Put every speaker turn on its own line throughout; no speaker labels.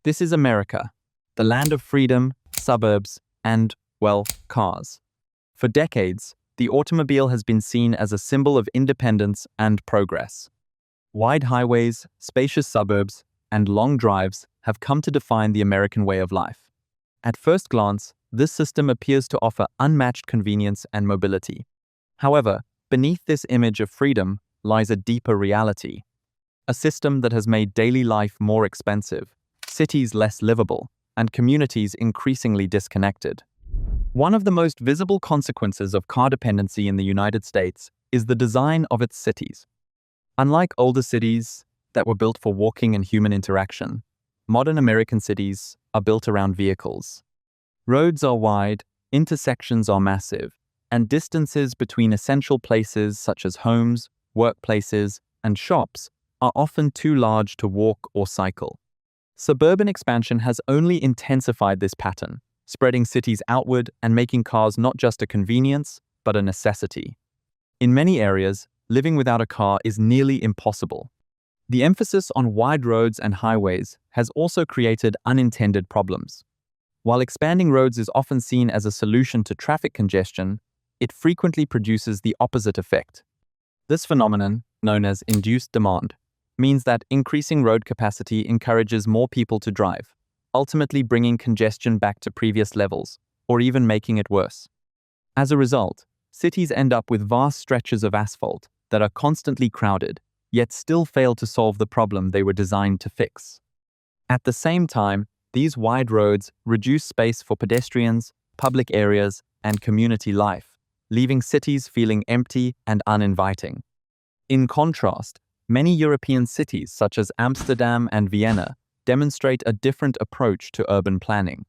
This is America, the land of freedom, suburbs, and, well, cars. For decades, the automobile has been seen as a symbol of independence and progress. Wide highways, spacious suburbs, and long drives have come to define the American way of life. At first glance, this system appears to offer unmatched convenience and mobility. However, beneath this image of freedom lies a deeper reality. A system that has made daily life more expensive, cities less livable, and communities increasingly disconnected. One of the most visible consequences of car dependency in the United States is the design of its cities. Unlike older cities that were built for walking and human interaction, modern American cities are built around vehicles. Roads are wide, intersections are massive, and distances between essential places such as homes, workplaces, and shops are often too large to walk or cycle. Suburban expansion has only intensified this pattern, spreading cities outward and making cars not just a convenience, but a necessity. In many areas, living without a car is nearly impossible. The emphasis on wide roads and highways has also created unintended problems. While expanding roads is often seen as a solution to traffic congestion, it frequently produces the opposite effect. This phenomenon, known as induced demand, means that increasing road capacity encourages more people to drive, ultimately bringing congestion back to previous levels, or even making it worse. As a result, cities end up with vast stretches of asphalt that are constantly crowded, yet still fail to solve the problem they were designed to fix. At the same time, these wide roads reduce space for pedestrians, public areas, and community life, leaving cities feeling empty and uninviting. In contrast, many European cities such as Amsterdam and Vienna demonstrate a different approach to urban planning.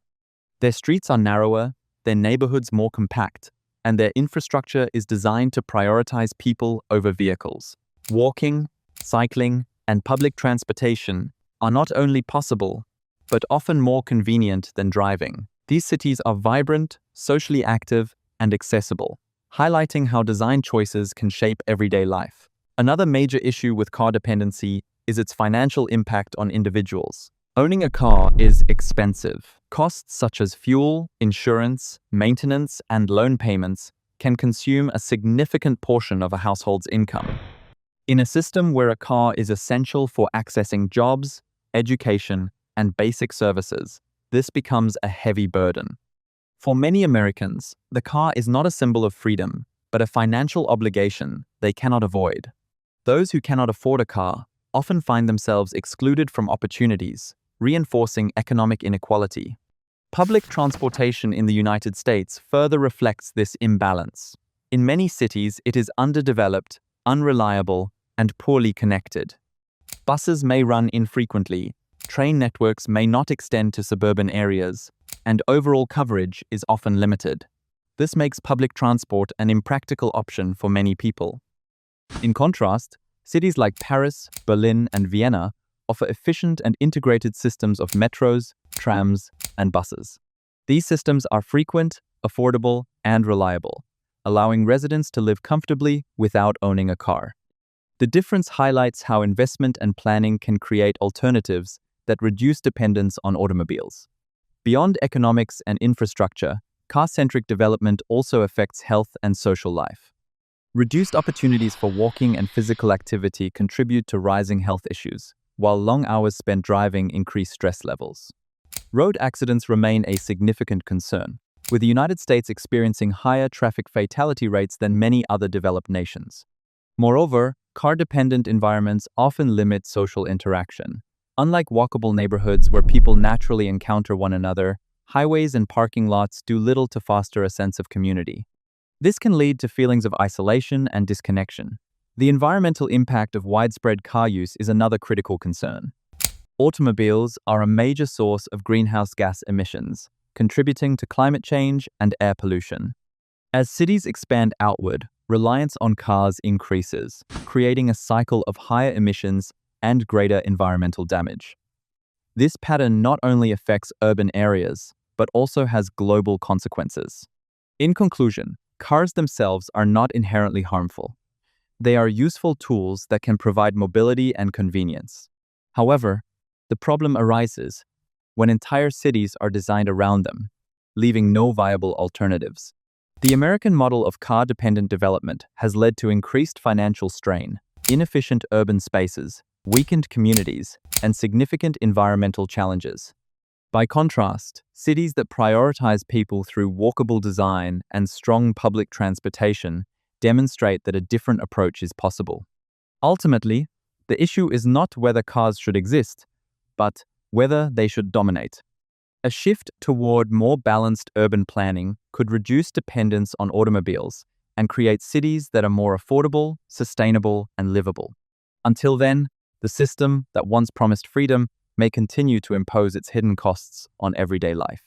Their streets are narrower, their neighborhoods more compact, and their infrastructure is designed to prioritize people over vehicles. Walking, cycling, and public transportation are not only possible, but often more convenient than driving. These cities are vibrant, socially active, and accessible, highlighting how design choices can shape everyday life. Another major issue with car dependency is its financial impact on individuals. Owning a car is expensive. Costs such as fuel, insurance, maintenance, and loan payments can consume a significant portion of a household's income. In a system where a car is essential for accessing jobs, education, and basic services, this becomes a heavy burden. For many Americans, the car is not a symbol of freedom, but a financial obligation they cannot avoid. Those who cannot afford a car often find themselves excluded from opportunities, reinforcing economic inequality. Public transportation in the United States further reflects this imbalance. In many cities, it is underdeveloped, unreliable, and poorly connected. Buses may run infrequently, train networks may not extend to suburban areas, and overall coverage is often limited. This makes public transport an impractical option for many people. In contrast, cities like Paris, Berlin, and Vienna offer efficient and integrated systems of metros, trams, and buses. These systems are frequent, affordable, and reliable, allowing residents to live comfortably without owning a car. The difference highlights how investment and planning can create alternatives that reduce dependence on automobiles. Beyond economics and infrastructure, car-centric development also affects health and social life. Reduced opportunities for walking and physical activity contribute to rising health issues, while long hours spent driving increase stress levels. Road accidents remain a significant concern, with the United States experiencing higher traffic fatality rates than many other developed nations. Moreover, car-dependent environments often limit social interaction. Unlike walkable neighborhoods where people naturally encounter one another, highways and parking lots do little to foster a sense of community. This can lead to feelings of isolation and disconnection. The environmental impact of widespread car use is another critical concern. Automobiles are a major source of greenhouse gas emissions, contributing to climate change and air pollution. As cities expand outward, reliance on cars increases, creating a cycle of higher emissions and greater environmental damage. This pattern not only affects urban areas, but also has global consequences. In conclusion, cars themselves are not inherently harmful. They are useful tools that can provide mobility and convenience. However, the problem arises when entire cities are designed around them, leaving no viable alternatives. The American model of car-dependent development has led to increased financial strain, inefficient urban spaces, weakened communities, and significant environmental challenges. By contrast, cities that prioritize people through walkable design and strong public transportation demonstrate that a different approach is possible. Ultimately, the issue is not whether cars should exist, but whether they should dominate. A shift toward more balanced urban planning could reduce dependence on automobiles and create cities that are more affordable, sustainable, and livable. Until then, the system that once promised freedom may continue to impose its hidden costs on everyday life.